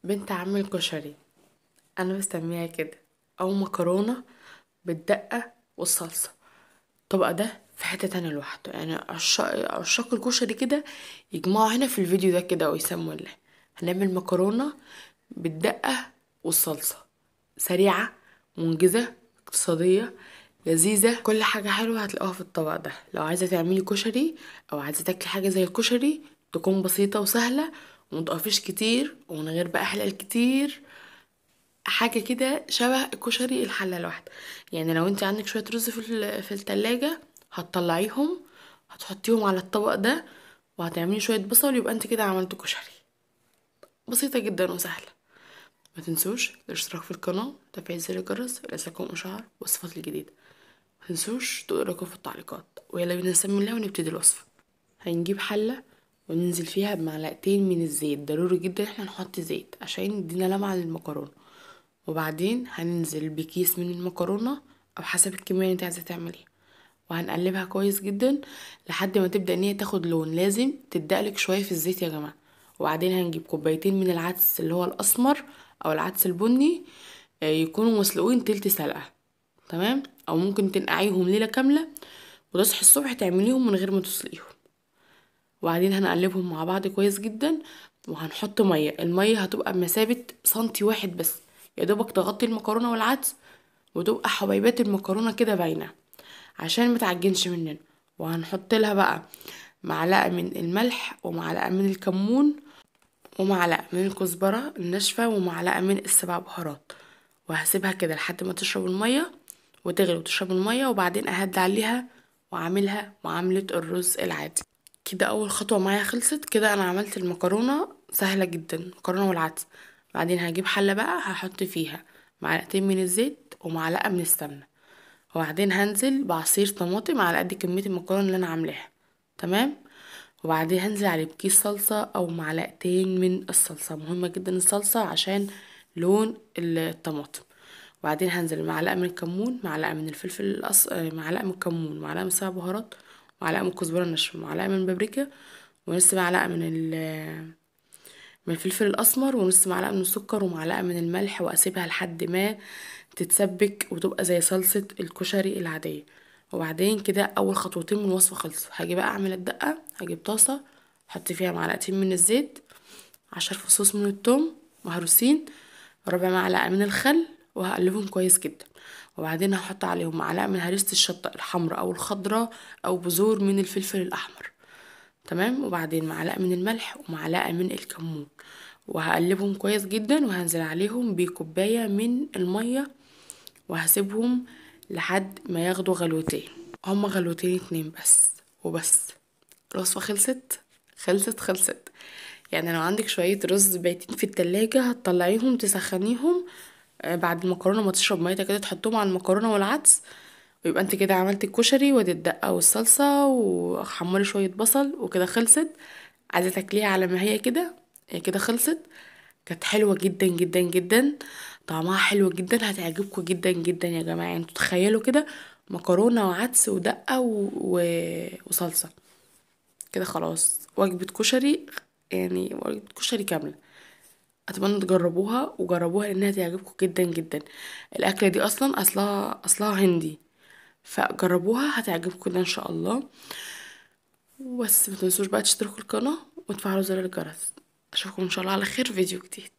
بنت عم الكشري، انا بسميها كده، او مكرونه بالدقه والصلصه. الطبق ده في حته تانية لوحده، يعني عشاق الكشري كده يجمعوا هنا في الفيديو ده كده ويسموا الله. هنعمل مكرونه بالدقه والصلصه، سريعه، منجزه، اقتصاديه، لذيذه، كل حاجه حلوه هتلاقوها في الطبق ده. لو عايزه تعملي كشري او عايزه تاكلي حاجه زي الكشري تكون بسيطه وسهله ومتقفيش كتير ومن غير بقى حلال كتير، حاجه كده شبه الكشري الحله الواحده. يعني لو انت عندك شويه رز في التلاجة، هتطلعيهم، هتحطيهم على الطبق ده وهتعملي شويه بصل، يبقى انت كده عملتي كشري. بسيطه جدا وسهله. ما تنسوش الاشتراك في القناه، تفعيل زر الجرس ليصلكم اشعار وصفات الجديده. ما تنسوش تقولوا رايكم في التعليقات، ويلا بينا نسمي الله ونبتدي الوصفه. هنجيب حله وننزل فيها بمعلقتين من الزيت، ضروري جدا احنا نحط زيت عشان يدينا لمعه للمكرونه. وبعدين هننزل بكيس من المكرونة او حسب الكمية اللي انت عايزة تعمليها، وهنقلبها كويس جدا لحد ما تبدأ ان هي تاخد لون. لازم تدقلك شوية في الزيت يا جماعة. وبعدين هنجيب كوبايتين من العدس اللي هو الاسمر او العدس البني، يكونوا مسلوقين تلت سلقة. تمام، او ممكن تنقعيهم ليلة كاملة وتصحي الصبح تعمليهم من غير ما تسلقيهم. وبعدين هنقلبهم مع بعض كويس جدا، وهنحط مية. المية هتبقى بمثابة سنتي واحد بس، يا دوبك تغطي المكرونة والعدس وتبقى حبيبات المكرونة كده باينة عشان متعجنش مننا. وهنحط لها بقى معلقة من الملح ومعلقة من الكمون ومعلقة من الكزبرة الناشفة ومعلقة من السبع بهارات. وهسيبها كده لحد ما تشرب المية وتغلي وتشرب المية، وبعدين اهدي عليها واعملها معاملة الرز العادي. كده اول خطوة معايا خلصت. كده انا عملت المكرونة سهلة جدا، المكرونة والعدس. بعدين هجيب حلة بقى هحط فيها معلقتين من الزيت ومعلقة من السمنة، وبعدين هنزل بعصير طماطم على قد كمية المكرونة اللي انا عاملاها. تمام. وبعدين هنزل عليه بكيس صلصة او معلقتين من الصلصة، مهمة جدا الصلصة عشان لون الطماطم. وبعدين هنزل معلقة من الكمون، معلقة من الفلفل معلقة من الكمون، معلقة من سبع بهارات، معلقة من الكزبرة الناشفة، معلقة من البابريكا، ونص معلقة من الفلفل الأسمر، ونص معلقة من السكر، ومعلقة من الملح. وأسيبها لحد ما تتسبك وتبقى زي صلصة الكشري العادية. وبعدين كده أول خطوتين من الوصفة خلصوا. هاجي بقى أعمل الدقة. هجيب طاسة أحط فيها معلقتين من الزيت، 10 فصوص من الثوم مهروسين، ربع معلقة من الخل، وهقلبهم كويس جدا. وبعدين هحط عليهم معلقة من هريسة الشطة الحمراء أو الخضراء أو بذور من الفلفل الأحمر. تمام. وبعدين معلقة من الملح ومعلقة من الكمون، وهقلبهم كويس جدا. وهنزل عليهم بكوباية من المية وهسيبهم لحد ما ياخدوا غلوتين، هما غلوتين اتنين بس وبس. الوصفة خلصت. خلصت. يعني لو عندك شوية رز بايتين في التلاجة هتطلعيهم تسخنيهم، بعد المكرونة ما تشرب ميتها كده تحطهم على المكرونة والعدس، ويبقى انت كده عملتي الكشري ودي الدقة والصلصة. وحمري شوية بصل وكده خلصت. عايزة تاكليها على ما هي كده، هي كده خلصت. كانت حلوة جدا جدا جدا، طعمها حلو جدا، هتعجبكم جدا جدا يا جماعة. يعني انتوا تخيلوا كده مكرونة وعدس ودقة وصلصة، كده خلاص وجبة كشري، يعني وجبة كشري كاملة. اتمنى تجربوها وجربوها لانها تعجبكم جدا جدا. الاكلة دي اصلها هندي، فجربوها هتعجبكم ده ان شاء الله. وبس، ما تنسوش بقى تشتركوا القناة وتفعلوا زر الجرس. اشوفكم ان شاء الله على خير في فيديو جديد.